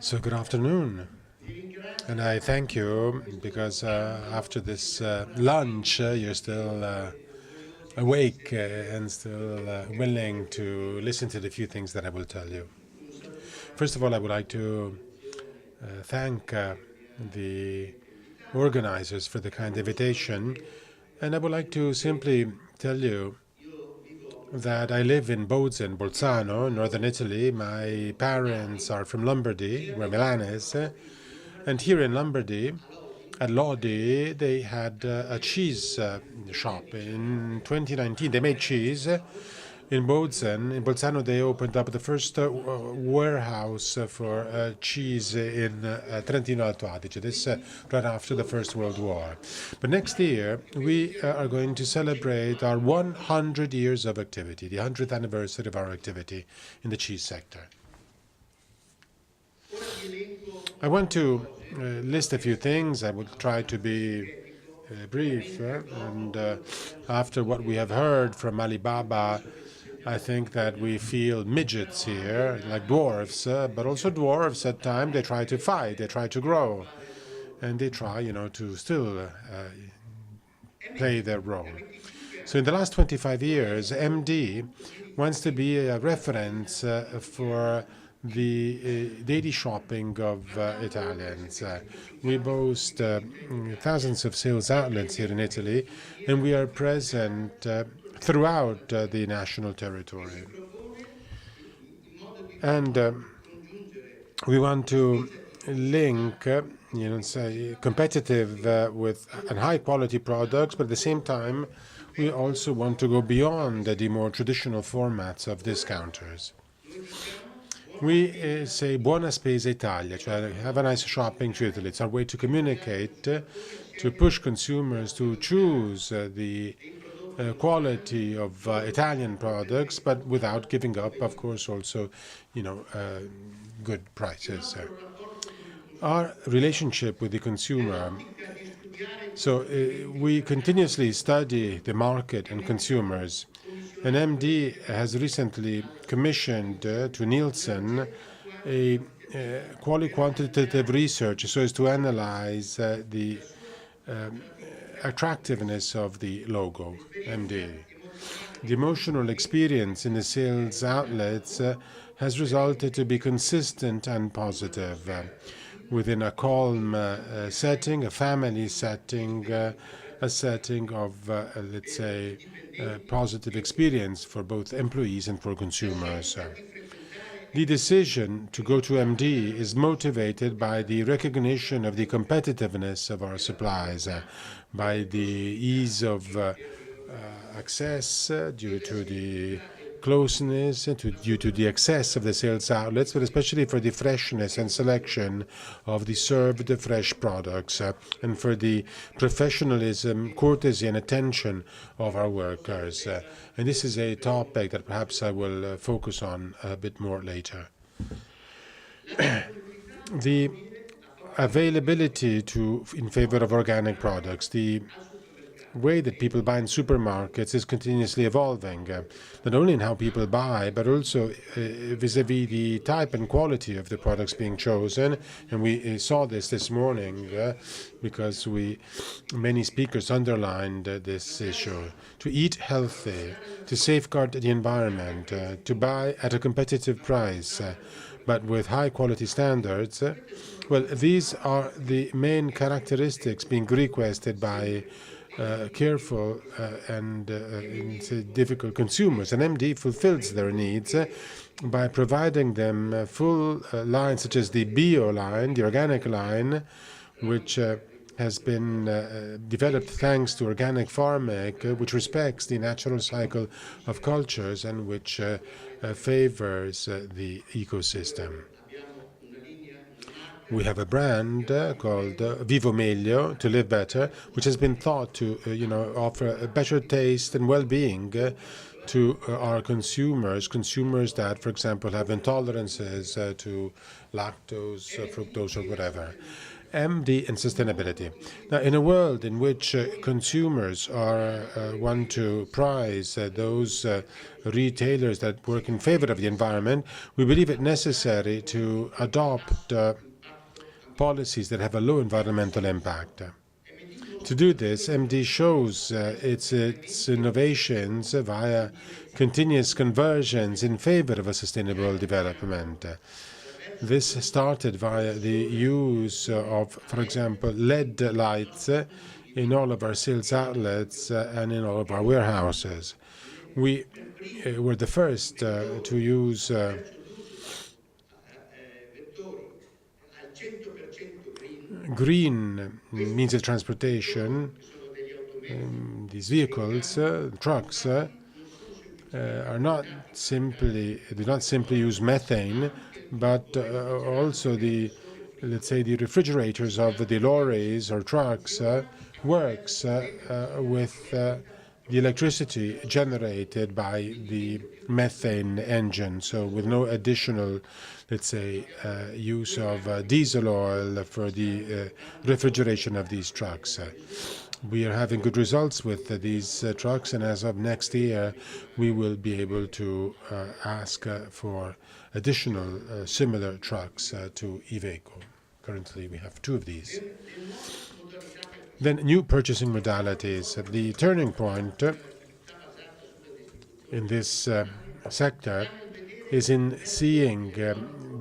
So good afternoon, and I thank you because after this lunch you're still awake and still willing to listen to the few things that I will tell you. First of all, I would like to thank the organizers for the kind invitation, and I would like to simply tell you that I live in Bozen, Bolzano, northern Italy. My parents are from Lombardy, where Milan is, and here in Lombardy, at Lodi, they had a cheese shop. In 2019, they made cheese. In Bozen, in Bolzano, they opened up the first warehouse for cheese in Trentino Alto Adige. This right after the First World War. But next year, we are going to celebrate our 100 years of activity, the 100th anniversary of our activity in the cheese sector. I want to list a few things. I will try to be brief. And after what we have heard from Alibaba, I think that we feel midgets here, like dwarfs, but also dwarfs at times, they try to fight, they try to grow, and they try, to still play their role. So in the last 25 years, MD wants to be a reference for the daily shopping of Italians. We boast thousands of sales outlets here in Italy, and we are present throughout the national territory. And we want to link, say, competitive with and high-quality products, but at the same time, we also want to go beyond the more traditional formats of discounters. We say buona spesa Italia, cioè have a nice shopping to Italy. It's our way to communicate, to push consumers to choose the quality of Italian products, but without giving up, of course, also, good prices. Our relationship with the consumer. So we continuously study the market and consumers. And MD has recently commissioned to Nielsen a quantitative research so as to analyze the attractiveness of the logo, MD. The emotional experience in the sales outlets has resulted to be consistent and positive. Within a calm setting, a family setting, a setting of, let's say, positive experience for both employees and for consumers. The decision to go to MD is motivated by the recognition of the competitiveness of our supplies, by the ease of access due to the closeness, due to the access of the sales outlets, but especially for the freshness and selection of the served fresh products, and for the professionalism, courtesy, and attention of our workers. And this is a topic that perhaps I will focus on a bit more later. The availability in favor of organic products, the way that people buy in supermarkets is continuously evolving, not only in how people buy, but also vis-a-vis the type and quality of the products being chosen. And we saw this morning because many speakers underlined this issue. To eat healthy, to safeguard the environment, to buy at a competitive price, but with high-quality standards. Well, these are the main characteristics being requested by careful and difficult consumers. And MD fulfills their needs by providing them full lines such as the bio line, the organic line, which has been developed thanks to organic farming, which respects the natural cycle of cultures and which favors the ecosystem. We have a brand called Vivo Meglio, to live better, which has been thought to, offer a better taste and well-being to our consumers that, for example, have intolerances to lactose, fructose, or whatever. MD and sustainability. Now, in a world in which consumers are want to prize those retailers that work in favor of the environment, we believe it necessary to adopt policies that have a low environmental impact. To do this, MD shows its innovations via continuous conversions in favor of a sustainable development. This started via the use of, for example, LED lights in all of our sales outlets and in all of our warehouses. We were the first to use green means of transportation. These vehicles, trucks, do not simply use methane, but also let's say the refrigerators of the lorries or trucks works with the electricity generated by the methane engine, so with no additional, let's say, use of diesel oil for the refrigeration of these trucks. We are having good results with these trucks, and as of next year, we will be able to ask for additional similar trucks to Iveco. Currently, we have 2 of these. Then new purchasing modalities. The turning point in this sector is in seeing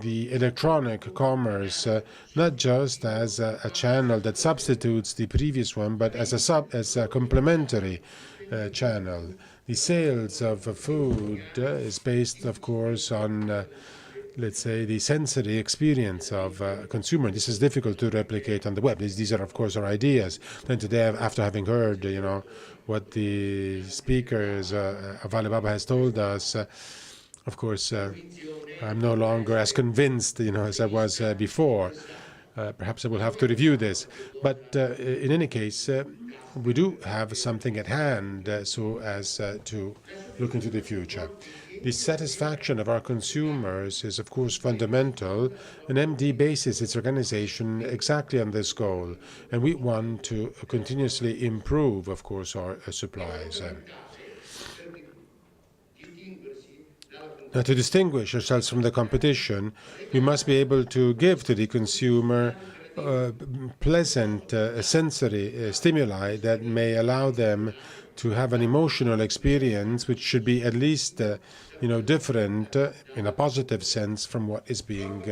the electronic commerce not just as a channel that substitutes the previous one, but as a complementary channel. The sales of food is based, of course, on let's say, the sensory experience of a consumer. This is difficult to replicate on the web. These are, of course, our ideas. Then today, after having heard, what the speakers of Alibaba has told us, of course, I'm no longer as convinced, as I was before. Perhaps I will have to review this. But in any case, we do have something at hand so as to look into the future. The satisfaction of our consumers is, of course, fundamental, and MD bases its organization exactly on this goal, and we want to continuously improve, of course, our supplies. Now, to distinguish ourselves from the competition, we must be able to give to the consumer pleasant sensory stimuli that may allow them to have an emotional experience which should be at least different in a positive sense from what is being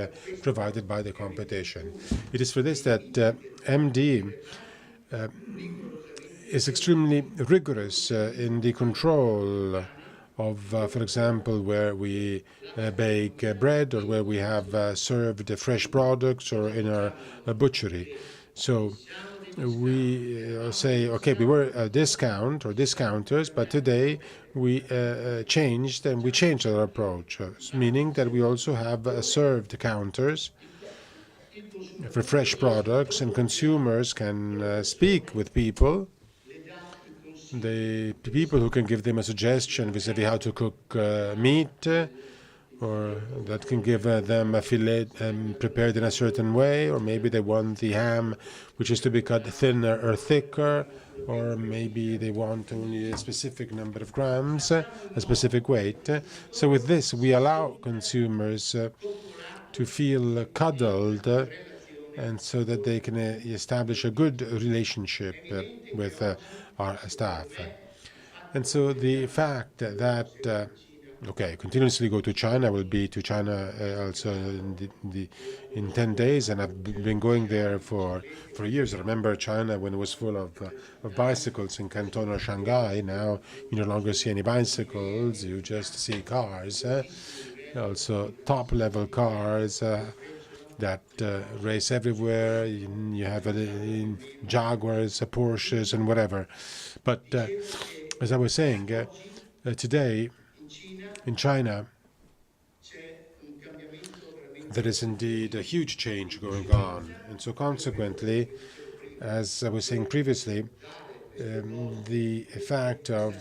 provided by the competition. It is for this that MD is extremely rigorous in the control of, for example, where we bake bread or where we have served fresh products or in our butchery. So we say, okay, we were a discount or discounters, but today we changed our approach, meaning that we also have served counters for fresh products, and consumers can speak with people. The people who can give them a suggestion vis-à-vis how to cook meat, or that can give them a fillet prepared in a certain way, or maybe they want the ham which is to be cut thinner or thicker, or maybe they want only a specific number of grams, a specific weight. So with this, we allow consumers to feel cuddled, and so that they can establish a good relationship with our staff. And so the fact that continuously go to China. I will be to China also in 10 days, and I've been going there for years. I remember China when it was full of bicycles in Canton or Shanghai. Now you no longer see any bicycles, you just see cars. Also top-level cars that race everywhere. You have Jaguars, Porsches, and whatever. But as I was saying, today, in China, there is indeed a huge change going on. And so consequently, as I was saying previously, the fact of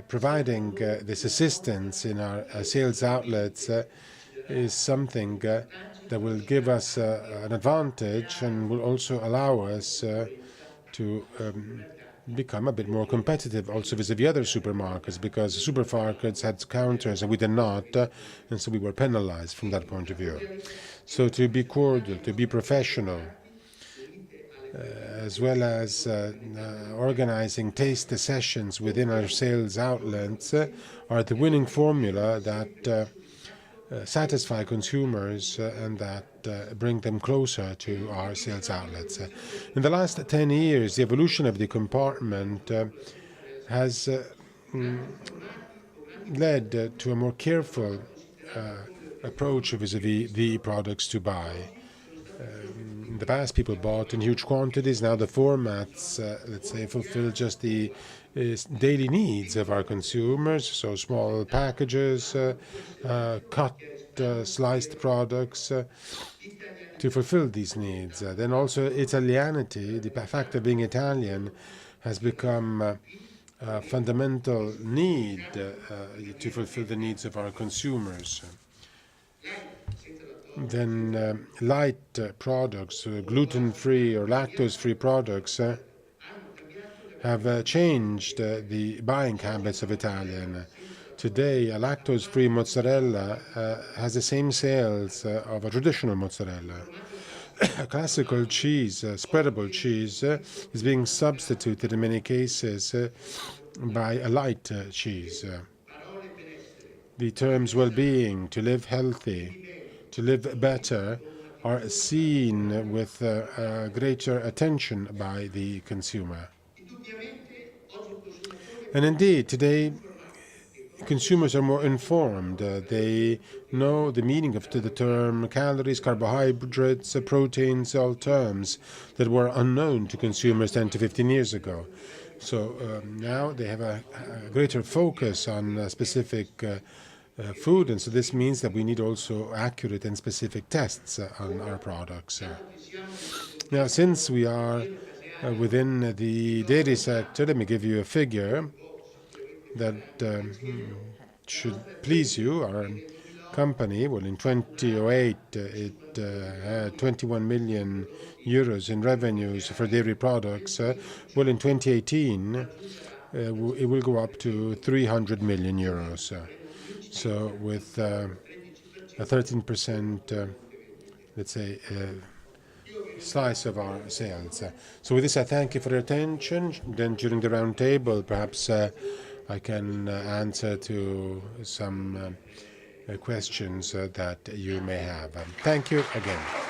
providing this assistance in our sales outlets is something that will give us an advantage and will also allow us to become a bit more competitive also vis-a-vis other supermarkets, because supermarkets had counters and we did not, and so we were penalized from that point of view. So to be cordial, to be professional, as well as organizing taste sessions within our sales outlets are the winning formula that satisfy consumers and that bring them closer to our sales outlets. In the last 10 years, the evolution of the compartment has led to a more careful approach vis-a-vis the products to buy. In the past, people bought in huge quantities. Now the formats, let's say, fulfill just the daily needs of our consumers. So small packages, cut, sliced products to fulfill these needs. Then also Italianity, the fact of being Italian, has become a fundamental need to fulfill the needs of our consumers. Then light products, gluten-free or lactose-free products, have changed the buying habits of Italian. Today, a lactose-free mozzarella has the same sales of a traditional mozzarella. A classical cheese, spreadable cheese, is being substituted in many cases by a light cheese. The terms well-being, to live healthy, to live better, are seen with greater attention by the consumer. And indeed, today, consumers are more informed. They know the meaning of the term calories, carbohydrates, proteins, all terms that were unknown to consumers 10 to 15 years ago. So now they have a greater focus on specific food, and so this means that we need also accurate and specific tests on our products. Now, since we are within the dairy sector, let me give you a figure that should please you. Our company, well, in 2008, it had 21 million euros in revenues for dairy products. Well, in 2018, it will go up to 300 million euros. So with a 13%, let's say, slice of our sales. So with this, I thank you for your attention. Then during the round table, perhaps I can answer to some questions that you may have. Thank you again.